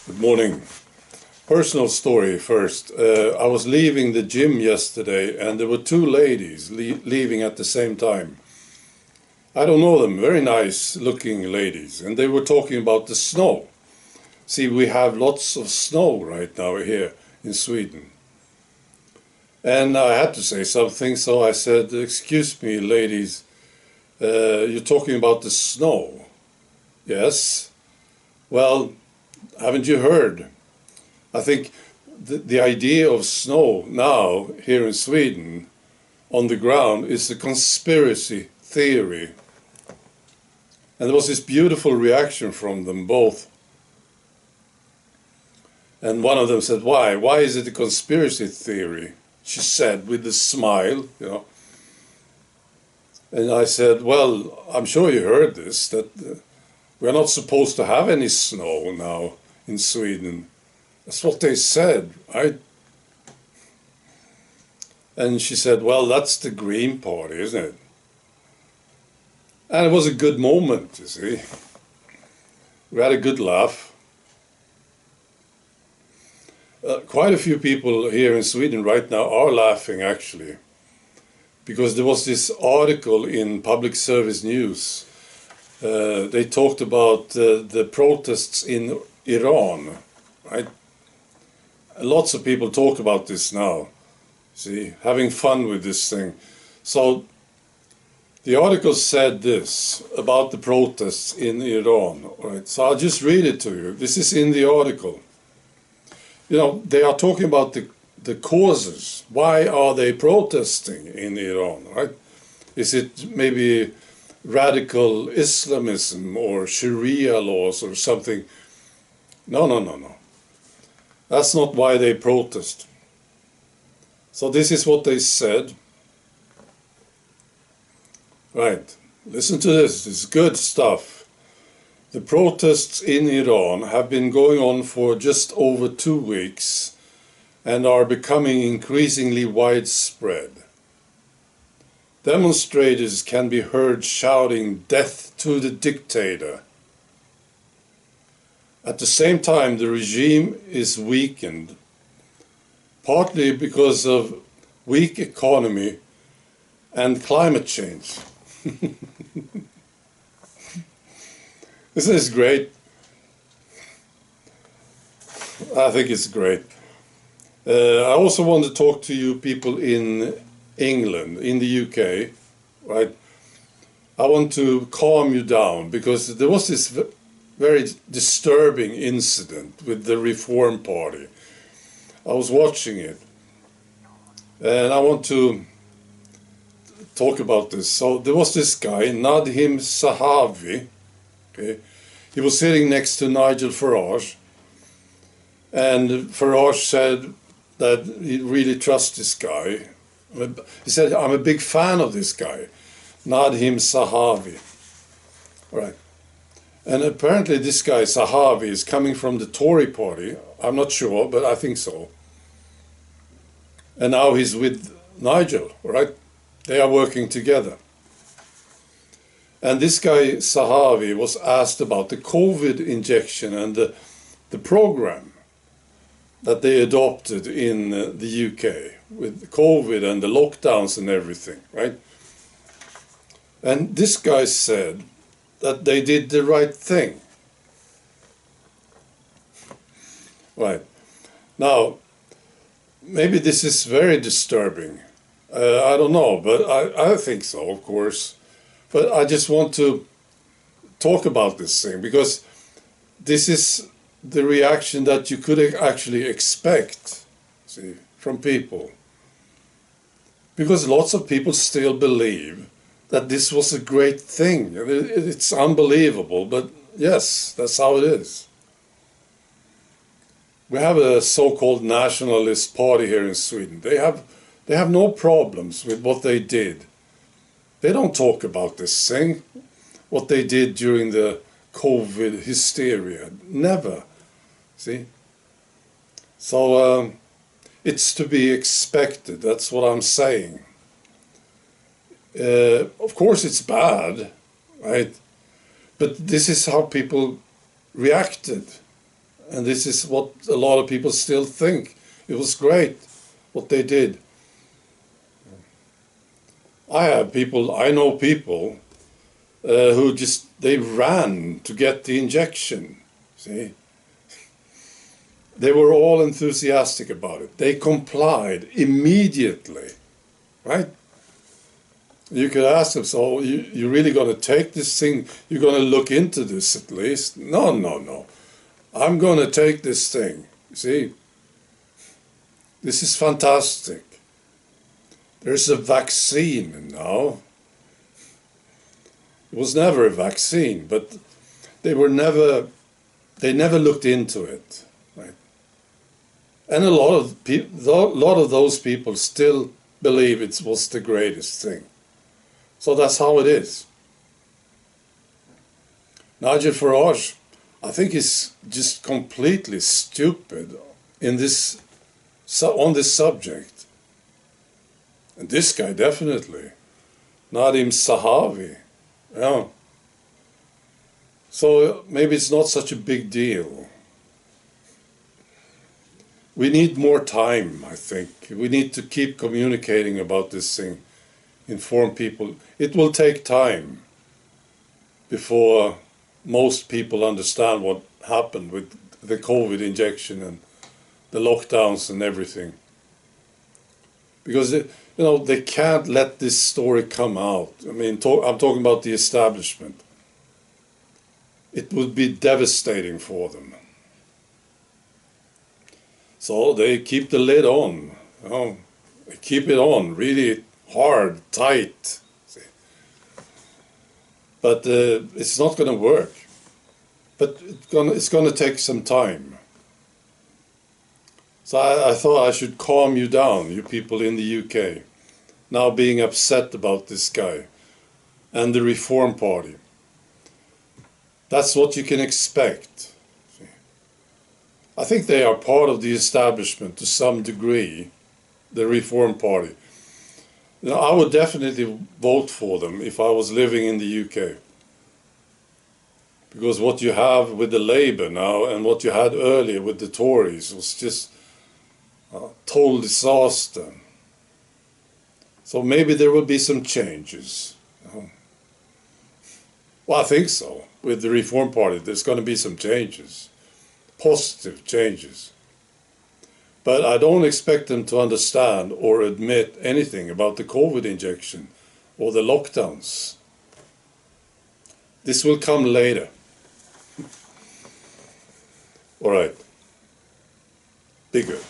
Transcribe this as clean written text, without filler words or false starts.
Good morning. Personal story first. I was leaving the gym yesterday and there were two ladies leaving at the same time. I don't know them, very nice looking ladies, and they were talking about the snow. See, we have lots of snow right now here in Sweden. And I had to say something, so I said, "Excuse me, ladies, you're talking about the snow." "Yes." "Well, haven't you heard? I think the idea of snow now here in Sweden on the ground is a conspiracy theory." And there was this beautiful reaction from them both. And one of them said, "Why? Why is it a conspiracy theory?" She said with a smile, you know. And I said, "Well, I'm sure you heard this, that we're not supposed to have any snow now in Sweden." That's what they said, right? And she said, "Well, that's the Green Party, isn't it?" And it was a good moment, you see. We had a good laugh. Quite a few people here in Sweden right now are laughing, actually, because there was this article in Public Service News. They talked about the protests in Iran, right? Lots of people talk about this now, see, having fun with this thing. So the article said this about the protests in Iran, right? So I'll just read it to you. This is in the article. You know, they are talking about the causes. Why are they protesting in Iran, right? Is it maybe radical Islamism or Sharia laws or something? No. That's not why they protest. So this is what they said. Right, listen to this. This is good stuff. The protests in Iran have been going on for just over 2 weeks and are becoming increasingly widespread. Demonstrators can be heard shouting "Death to the dictator." At the same time, the regime is weakened, partly because of weak economy and climate change. Isn't this great? I think it's great. I also want to talk to you people in England, in the UK, right? I want to calm you down because there was this very disturbing incident with the Reform Party. I was watching it and I want to talk about this. So there was this guy, Nadhim Zahawi. Okay. He was sitting next to Nigel Farage, and Farage said that he really trusts this guy. He said, "I'm a big fan of this guy, Nadhim Zahawi." Right. And apparently this guy, Zahawi, is coming from the Tory party. I'm not sure, but I think so. And now he's with Nigel, right? They are working together. And this guy, Zahawi, was asked about the COVID injection and the program that they adopted in the UK with COVID and the lockdowns and everything, right? And this guy said that they did the right thing. Right. Now, maybe this is very disturbing. I don't know, but I think so, of course. But I just want to talk about this thing because this is the reaction that you could actually expect, see, from people. Because lots of people still believe that this was a great thing. It's unbelievable, but yes, that's how it is. We have a so-called nationalist party here in Sweden. They have no problems with what they did. They don't talk about this thing, what they did during the COVID hysteria. Never. See? So it's to be expected. That's what I'm saying. Of course it's bad, right? But this is how people reacted. And this is what a lot of people still think. It was great what they did. I know people who they ran to get the injection. See? They were all enthusiastic about it. They complied immediately, right? You could ask them, so you really going to take this thing? You're going to look into this at least? No, no, no. I'm going to take this thing. See? This is fantastic. There's a vaccine now. It was never a vaccine, but they never looked into it, right? And a lot of those people still believe it was the greatest thing. So that's how it is. Nigel Farage, I think, is just completely stupid on this subject. And this guy definitely, Nadim Sahavi, yeah. So maybe it's not such a big deal. We need more time, I think. We need to keep communicating about this thing, inform people. It will take time before most people understand what happened with the COVID injection and the lockdowns and everything. Because they can't let this story come out. I mean, I'm talking about the establishment. It would be devastating for them. So they keep the lid on. They keep it on really hard, tight. See? But it's not going to work. But it's going to take some time. So I thought I should calm you down, you people in the UK, now being upset about this guy and the Reform Party. That's what you can expect. See? I think they are part of the establishment to some degree, the Reform Party. I would definitely vote for them if I was living in the UK. Because what you have with the Labour now and what you had earlier with the Tories was just total disaster. So maybe there will be some changes. Well, I think so. With the Reform Party, there's going to be some changes, positive changes. But I don't expect them to understand or admit anything about the COVID injection or the lockdowns. This will come later. All right. Be good.